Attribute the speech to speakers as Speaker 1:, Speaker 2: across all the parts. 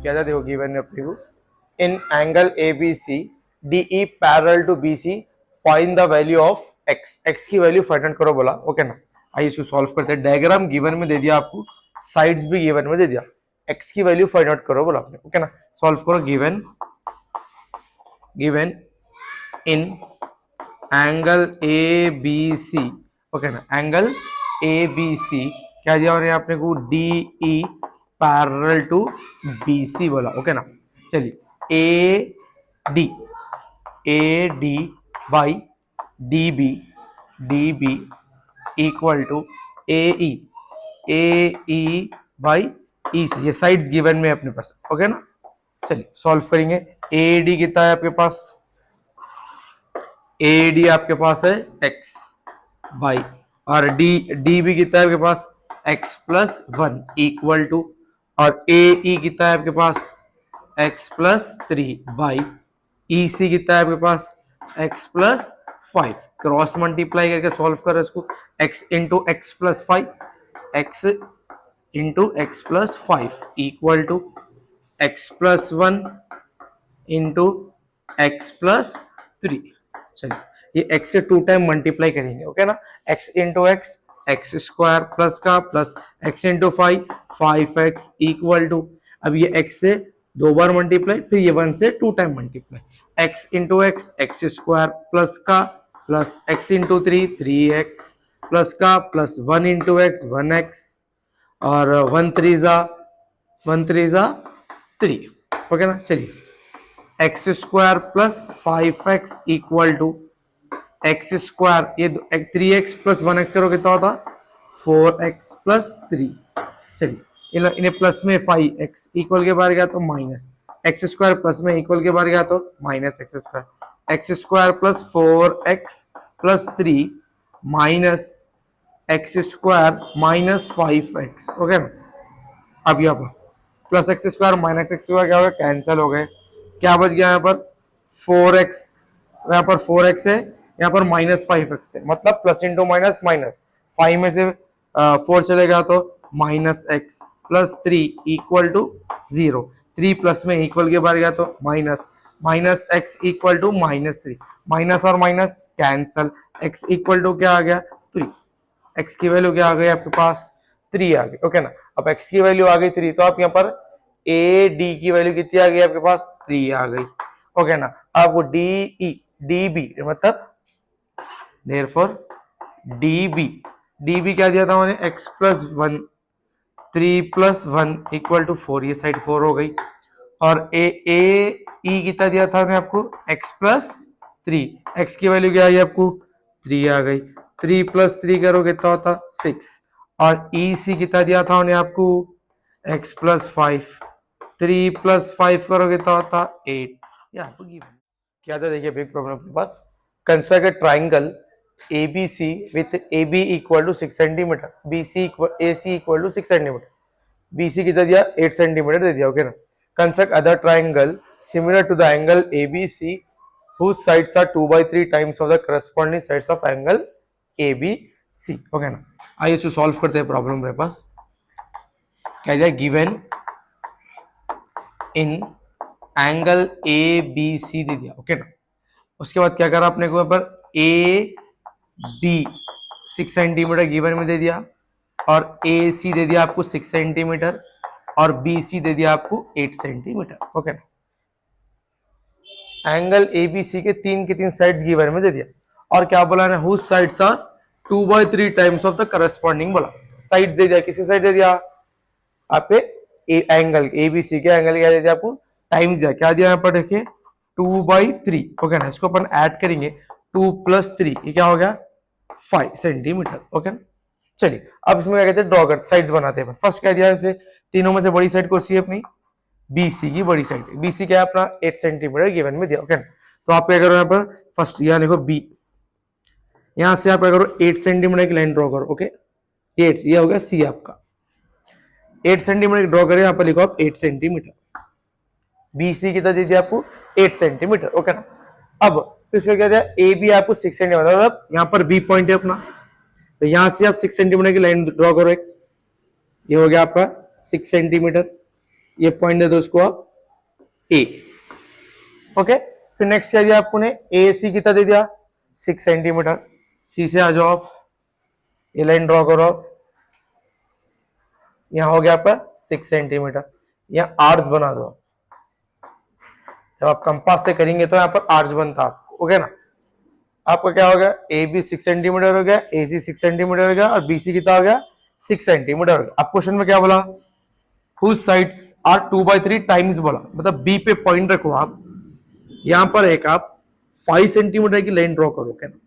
Speaker 1: क्या था देखो गिवन में अपने को, in angle A B C D E parallel to B C find the value of x, x की वैल्यू फाइंड आउट करो बोला। ओके ना, आइए इसको सॉल्व करते हैं। डायग्राम गिवन में दे दिया आपको, साइड्स भी गिवन में दे दिया, एक्स की वैल्यू फाइंड आउट करो बोला आपने। ओके ना, सॉल्व करो। Given given in angle A B C, okay ना, एंगल ए बी सी क्या दिया उन्हें आपने को, D E parallel to B C बोला। ओके ना, चलिए A D by D B equal to A E by E C, ये साइड्स गिवन में अपने पास। ओके ना, चलिए सॉल्व करेंगे। ए डी कितना है आपके पास, ए डी आपके पास है एक्स बाई, और डी भी कितना है आपके पास, x plus one equal to, और ए ई कितना है आपके पास, x plus three by E C कितना है आपके पास, x plus five. Cross multiply करके सॉल्व करो इसको, x into x plus five, x into x plus five equal to x plus one into x plus three. चलिए ये x से 2 टाइम मल्टीप्लाई करेंगे। ओके ना, x into x, x square plus का plus x into five, 5x equal to, अब ये x से 2 बार multiply, फिर ये 1 से 2 time multiply, x into x, x square plus का plus x into three, 3x plus का प्लस 1 इंटू एक्स, 1x, और 1 3 जा 3। ओके ना, चलिए x square plus 5x equal to x square, ये 3x प्लस 1x करो कितना होता, 4x प्लस 3। चलिए इन्हें प्लस में 5x इक्वल के बाहर गया तो माइनस, एक्स स्क्वायर प्लस में इक्वल के बाहर गया तो minus x square plus 4x plus 3 minus x square minus 5x। Okay ना, अब यहाँ पर plus x square minus x square क्या होगा, कैंसिल हो गए, क्या बच गया यहाँ पर 4x, यहाँ पर 4x है, यहाँ पर माइनस 5x है, मतलब प्लस इंटू माइनस माइनस, 5 में से 4 चलेगा तो minus x plus 3 equal to 0, 3 plus में इक्वल के बाहर गया तो minus, minus x equal to minus 3, minus और minus cancel, x equal to क्या आ गया 3, एक्स की वैल्यू क्या आ गई आपके पास 3 आ गई। ओके ना, अब एक्स की वैल्यू आ गई 3, तो आप यहाँ पर ए डी की वैल्यू कितनी आ गई आपके पास 3 आ गई। ओके ना, अब डी ई डी बी मतलब देयरफॉर डी बी क्या दिया था मैंने, X plus one, 3 plus 1 equal to 4, ये साइड 4 हो गई, और ए ई कितना दिया था मैंने आपको, एक्स प्लस 3, एक्स की वैल्यू क्या आई आपको 3 आ गई, 3 प्लस 3 करोगे कितना होता 6, और ई सी कितना दिया था उन्हें आपको, एक्स प्लस 5, 3 प्लस 5 करोगे तो होता 8। क्या था देखिए बिग प्रॉब्लम के पास, construct a triangle ABC with AB equal to 6 centimetre, AC equal to 6 centimetre, BC कितना दिया 8 सेंटीमीटर दे दिया। ओके ना, construct other triangle similar to the angle ABC whose sides are 2 by 3 times of the corresponding sides of angle ABC। Okay ना, आइए इसको solve करते हैं प्रॉब्लम मेरे पास। क्या दिया, गिवन इन एंगल ABC दे दिया। ओके ना, उसके बाद क्या करा आपने को पर ए बी 6 सेंटीमीटर गिवन में दे दिया, और ए सी दे दिया आपको 6 सेंटीमीटर, और बी सी दे दिया आपको 8 सेंटीमीटर। ओके ना, एंगल ए बी सी के 3 की 3 साइड्स गिवन में दे दिया, और क्या बोला ना, whose sides are 2 by 3 times of the corresponding, बोला साइड्स दे दिया, किसी साइड दे दिया आपके एंगल ए बी सी के एंगल क्या दे दिया आपको, टाइम्स दिया, क्या दिया यहाँ पर देखिए 2 by 3। ओके ना, इसको अपन ऐड करेंगे, 2 + 3 ये क्या हो गया 5 सेंटीमीटर। ओके ना, चलिए अब इसमें क्या कहते हैं, ड्रॉ कर साइड्स बनाते हैं। फर्स्ट क्या दिया, इसे तीनों में से बड़ी साइड कौन सी है अपनी, बीसी की बड़ी साइड, बीसी क्या है अपना 8 सेंटीमीटर गिवन में दिया। ओके ना, तो आप क्या करो यहाँ पर फर्स्ट यहाँ लिखो बी, यहाँ से आप क्या करो 8 सेंटीमीटर की लाइन ड्रॉ करो। ओके, 8 ये हो गया सी आपका, 8 सेंटीमीटर ड्रॉ करें, यहाँ पर लिखो आप 8 सेंटीमीटर, बीसी कितना दे दिया आपको 8 सेंटीमीटर। ओके ना, अब तो इसका क्या दिया, ए बी आपको 6 सेंटीमीटर, मतलब यहाँ पर बी पॉइंट है अपना, तो यहाँ से आप 6 सेंटीमीटर की लाइन ड्रॉ करो एक, ये हो गया आपका 6 सेंटीमीटर। ये पॉइंट दे दो उसको आप ए। ओके, फिर नेक्स्ट क्या दिया आपको ने, ए सी कितना दे दिया 6 सेंटीमीटर। सी से आ जाओ आप, ये लाइन ड्रॉ करो आप, यहां हो गया आपका 6 सेंटीमीटर। यहाँ आर्च बना दो, जब आप कंपास से करेंगे तो यहाँ पर आर्च बनता आपको। ओके ना, आपका क्या हो गया, ए बी 6 सेंटीमीटर हो गया, ए सी 6 सेंटीमीटर हो गया और बी सी कितना हो गया 6 सेंटीमीटर हो गया। अब क्वेश्चन में क्या बोला, whose sides are 2/3 टाइम्स बोला, मतलब बी पे पॉइंट रखो आप, यहां पर एक आप 5 सेंटीमीटर की लाइन ड्रॉ करो। ओके ना,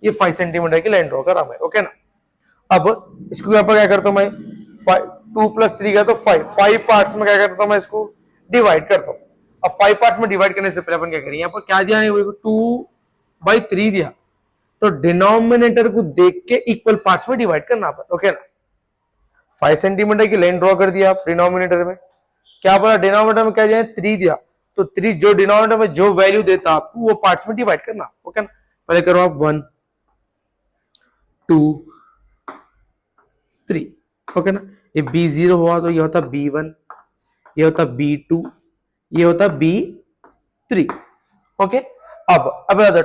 Speaker 1: ये 5 सेंटीमीटर की लाइन ड्रॉ करा मैं। ओके ना, अब इसको यहाँ पर क्या करता हूं मैं, 2 + 3 का तो 5 पार्ट्स में क्या करता हूं मैं, इसको डिवाइड करता हूं। अब 5 पार्ट्स में डिवाइड करने से पहले अपन क्या करेंगे, यहाँ पर क्या दिया है, 2/3 दिया, तो डिनोमिनेटर को देख के इक्वल पार्ट्स में डिवाइड करना पर। ओके ना, 5 सेंटीमीटर की लाइन ड्रॉ कर दिया आप डिनोमिनेटर में, क्या बोला डिनोमिनेटर में क्या दिया 3 दिया, तो 3 जो डिनोमिनेटर में जो वैल्यू देता आपको वो पार्ट्स में डिवाइड करना। ओके ना, पहले करो आप 1 2 3। ओके ना, ये B0 हुआ तो ये होता B1, ये होता B2, ये होता B3। ओके, अब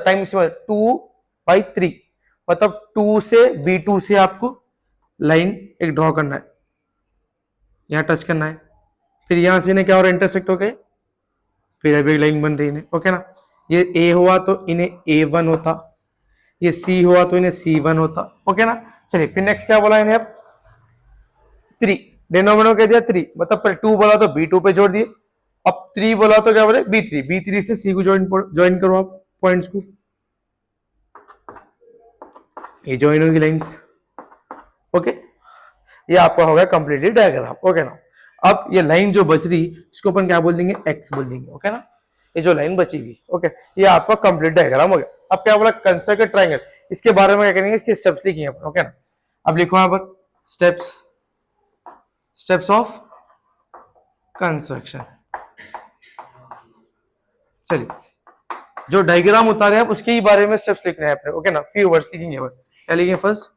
Speaker 1: टाइम 2/3, मतलब 2 से B2 से आपको लाइन एक ड्रॉ करना है, यहां टच करना है, फिर यहां से इन्हें क्या और इंटरसेक्ट हो गए, फिर अभी लाइन बन रही है। ओके ना, ये ए हुआ तो इन्हें A1 होता, ये सी हुआ तो इन्हें C1 होता। ओके ना, चलिए फिर नेक्स्ट क्या बोला इन्हें, अब 3 डिनोमिनेटर कह दिया 3, मतलब 2 बोला तो B2 पे जोड़ दिए, अब 3 बोला तो क्या बोले B3 से C को ज्वाइन करो आप पॉइंट्स को, ये ज्वाइन होगी लाइंस। ओके, ये आपका होगा कंप्लीटली डायग्राम। ओके ना, अब ये लाइन जो बच रही इसको अपन क्या बोल देंगे, एक्स बोल देंगे। ओके ना, ये जो लाइन बची हुई, ओके, ये आपका कंप्लीट डायग्राम हो गया। अब क्या बोला, कंस्ट्रक्ट ट्रायंगल, इसके बारे में क्या करेंगे, इसके स्टेप्स लिखेंगे अपन। ओके ना, अब लिखो यहाँ पर स्टेप्स ऑफ कंस्ट्रक्शन। चलिए, जो डायग्राम उतारे आप उसके ही बारे में स्टेप्स लिखने हैं अपने। ओके ना, फ्यू वर्ड्स लिखेंगे अपन, क्या लिखेंगे, first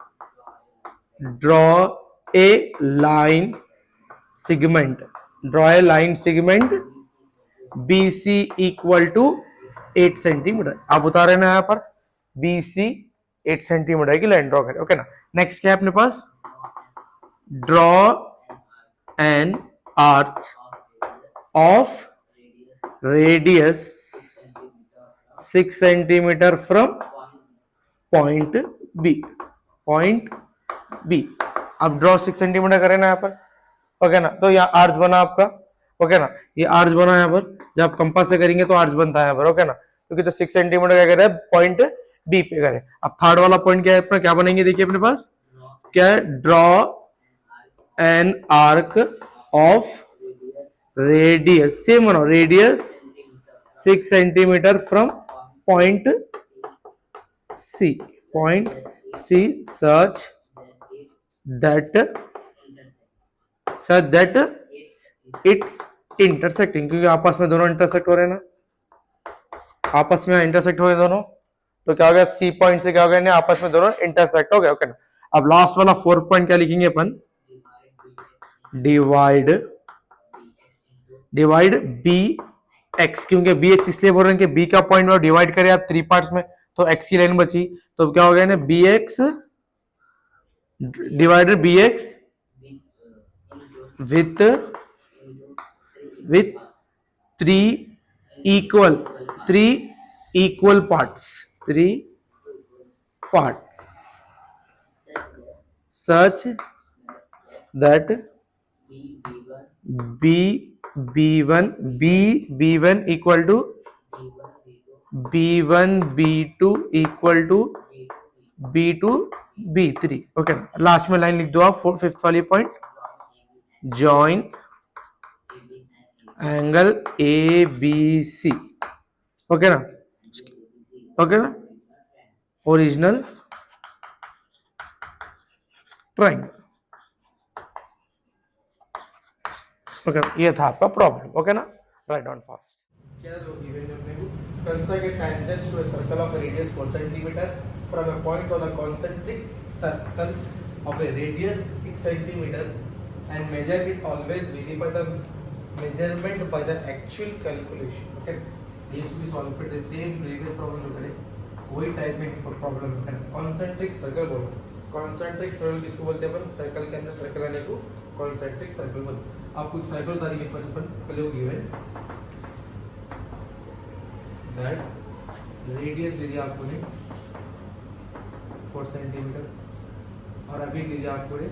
Speaker 1: draw a line segment, BC equal to 8 centimetre. आप उतारे ना यहाँ पर BC 8 सेंटीमीटर की लाइन ड्रॉ करें। ओके ना, नेक्स्ट क्या है अपने पास, draw an arc of radius 6 centimetre from point B. अब ड्रॉ 6 सेंटीमीटर करें ना यहाँ पर। ओके ना, तो यहाँ आर्च बना आपका। ओके ना, ये आर्च बना यहाँ पर, जब आप कंपास से करेंगे तो आर्च बनता है यहाँ पर। ओके ना, क्योंकि तो 6 सेंटीमीटर क्या करें, पॉइंट बी पे करें। अब थर्ड वाला पॉइंट क्या है अपना, क्या बनेंगे, देखिए अपने पास क्या है, draw an arc of radius, same बनाओ, radius 6 centimetre from point C such that it's intersecting, क्योंकि आपस में दोनों इंटरसेक्ट हो रहे हैं ना, आपस में इंटरसेक्ट हो गए दोनों, तो क्या हो गया, सी पॉइंट से क्या हो गया, आपस में दोनों इंटरसेक्ट हो गए। ओके ना, अब लास्ट वाला 4th पॉइंट क्या लिखेंगे अपन, डिवाइड बी एक्स, क्योंकि बी एक्स इसलिए बोल रहे हैं कि बी का पॉइंट में डिवाइड करें आप 3 पार्ट्स में, तो एक्स की लाइन बची, तो क्या हो गया ना, B X divided B X with 3 equal parts such that B1 equal to B1 B2 equal to B2 B3। Okay ना, लास्ट में लाइन लिख दो आप 5th वाली point, join angle ABC। Okay ना, ओरिजिनल ट्रायंगल। ओके, ये था आपका प्रॉब्लम। ओके ना, राइट डाउन फास्ट। क्या दो गिवन अपने को, construct a tangent to a circle of a radius 4 centimetre from a point on the concentric circle of a radius 6 centimetre and measure it, always verify the measurement by the actual calculation. Okay, ये इसको solve करते same previous problem जो करे वही type में problem है. Concentric circle बोलो. Concentric circle किसको बोलते हैं अपन? सर्कल के अंदर सर्कल आने को कॉन्सेंट्रिक सर्कल बोलते हैं. आपको एक सर्कल बता रही है फर्स्ट अपन पहले गिवन दैट रेडियस दे दिया आपको ने 4 सेंटीमीटर और अभी दे दिया आपको ने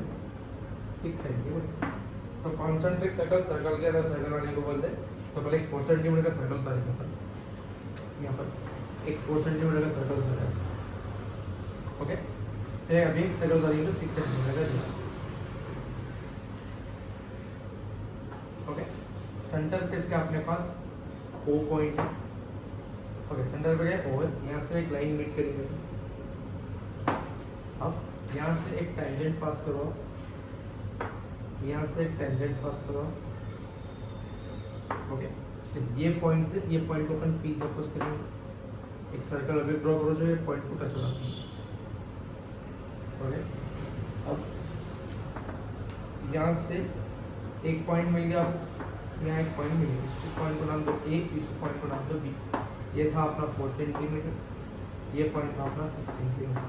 Speaker 1: 6 सेंटीमीटर. तो कॉन्सेंट्रिक सर्कल सर्कल के अंदर सर्कल आने को बोलते हैं. तो पहले एक 4 सेंटीमीटर का सर्कल बता देंगे अपन. यहाँ पर एक 4 सेंटीमीटर का सर्कल बता देंगे. ओके, फिर अभी एक सर्कल बता देंगे 6 सेंटीमीटर का दिया. ओके, सेंटर पे इसका अपने पास O पॉइंट है. ओके, सेंटर पे क्या O है. यहाँ से एक लाइन मीट करेंगे. अब यहाँ से एक टेंजेंट पास करो. यहाँ से एक टेंजेंट पास करो. ओके, ये पॉइंट से ये पॉइंट को अपन P सपोज करेंगे. एक सर्कल अभी ड्रॉ करो जो ये पॉइंट को टच हो रहा है. ओके, अब यहाँ से एक पॉइंट मिल गया. यहाँ एक पॉइंट मिल गया. इस पॉइंट को नाम दो A, इस पॉइंट को नाम दो B. ये था अपना 4 सेंटीमीटर. ये पॉइंट था अपना 6 सेंटीमीटर.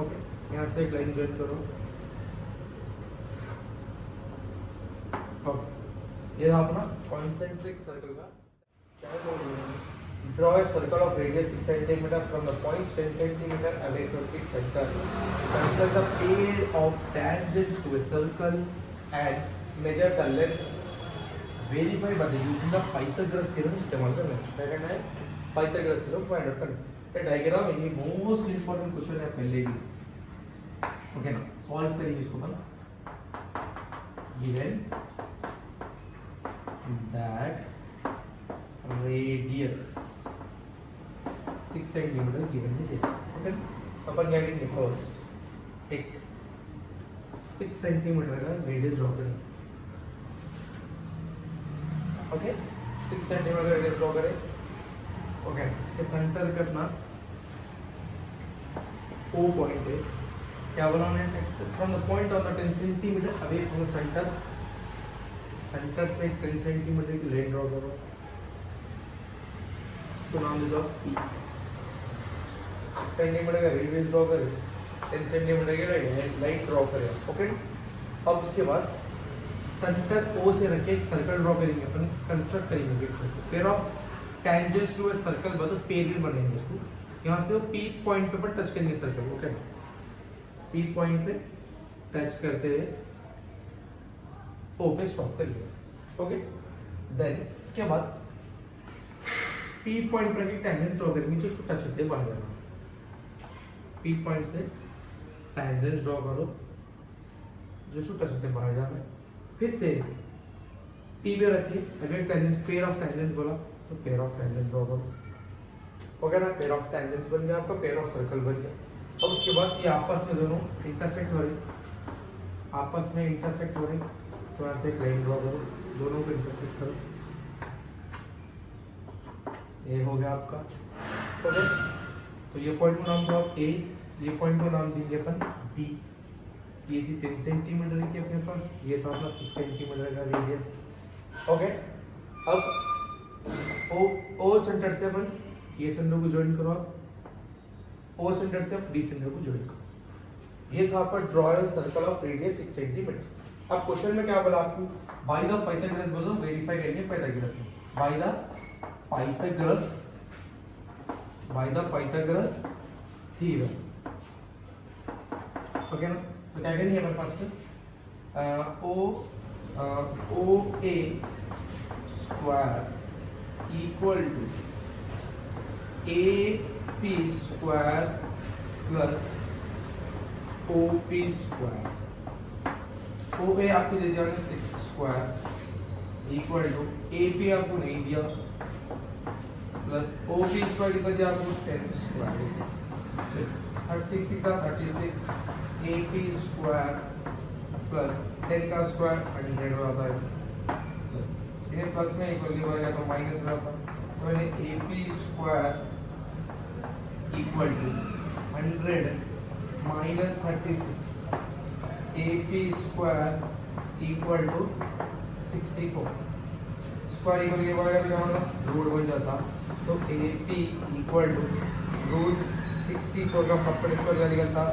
Speaker 1: ओके, यहाँ से एक लाइन ज्वाइन करो. ये था अपना कॉन्सेंट्रिक सर्कल का क्या है. Draw a circle of radius 6 centimetre from the points 10 centimetre away from its centre. Consider the pair of tangents to a circle and measure the length. Verify by the using the Pythagoras theorem इस्तेमाल करना है. क्या करना है? Pythagoras theorem find out करना. ये diagram ये most important question है पहले ही. ओके ना, सॉल्व करेंगे इसको अपन. Given that radius 6 centimetre given है. ओके, अपन क्या करेंगे? फर्स्ट एक 6 सेंटीमीटर का रेडियस ड्रॉ करें. ओके, 6 सेंटीमीटर का रेडियस ड्रॉ करें. ओके, इसके सेंटर करना O पॉइंट है. क्या बनाना है? From the point on the 10 centimetre away from the centre. Centre से 10 सेंटीमीटर की लाइन ड्रॉ करो. इसको नाम दे दो P. 6 सेंटीमीटर का रेडियस ड्रॉ करें. 10 सेंटीमीटर की लाइन ड्रॉ करें. ओके, अब उसके बाद सेंटर O से रख के एक सर्कल ड्रॉ करेंगे. अपन कंस्ट्रक्ट करेंगे एक circle. Pair of tangents to a circle मतलब पेयर बनेंगे इसको. यहाँ से वो P पॉइंट पे टच करेंगे सर्कल. ओके, P पॉइंट पे टच करते हुए O पे स्टॉप करिए. ओके, देन इसके बाद P पॉइंट पर एक टेंजेंट ड्रॉ करेंगे जो उसको टच होते बाहर जाना. P पॉइंट से टेंजेंट ड्रॉ करो जो उसको टच होते बाहर जाना. फिर से P पे रखिए. अगर टेंजेंट पेयर ऑफ टेंजेंट बोला तो पेयर ऑफ टेंजेंट ड्रॉ करो. ओके ना, पेयर ऑफ टेंजेंट्स बन गया आपका. पेयर ऑफ सर्कल बन गया. अब उसके बाद ये आपस में दोनों इंटरसेक्ट हो रहे. आपस में इंटरसेक्ट हो रहे तो यहाँ से एक लाइन ड्रॉ करो. दोनों को इंटरसेक्ट करो. ये हो गया आपका. ओके, तो ये पॉइंट को नाम दो आप A. ये पॉइंट को नाम देंगे अपन B. ये थी 10 सेंटीमीटर की अपने पास. ये था अपना 6 सेंटीमीटर का रेडियस. ओके, अब O सेंटर से अपन ये सेंटर को ज्वाइन करो. आप O सेंटर से आप D सेंटर को ज्वाइन करो. ये था आपका draw a circle of radius 6 centimetre. अब क्वेश्चन में क्या बोला आपको? बाय द पाइथागोरस बोलो. वेरीफाई करेंगे पाइथागोरस में. By the Pythagoras theorem. Okay ना, तो क्या करेंगे अपन first OA square equal to AP square plus OP square. OA आपको दे दिया 6 स्क्वायर इक्वल टू AP आपको नहीं दिया प्लस OP स्क्वायर कितना दिया आपको 10 स्क्वायर. चलिए 36 का 36 AP स्क्वायर प्लस 10 का स्क्वायर 100 हो जाता है. चलिए इन्हें प्लस में इक्वल दिया तो माइनस हो जाता. तो मैंने AP square equal to 100 minus 36 AP square equal to 64. Square equal के बारे में क्या होगा रूट बन जाता तो A P equal to root 64 का फैक्टर स्क्वायर क्या निकलता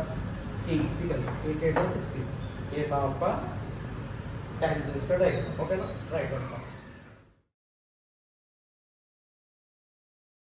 Speaker 1: 8 निकलता 8 8 60 ये था आपका टेंजेंस का डायग्राम ओके ना राइट।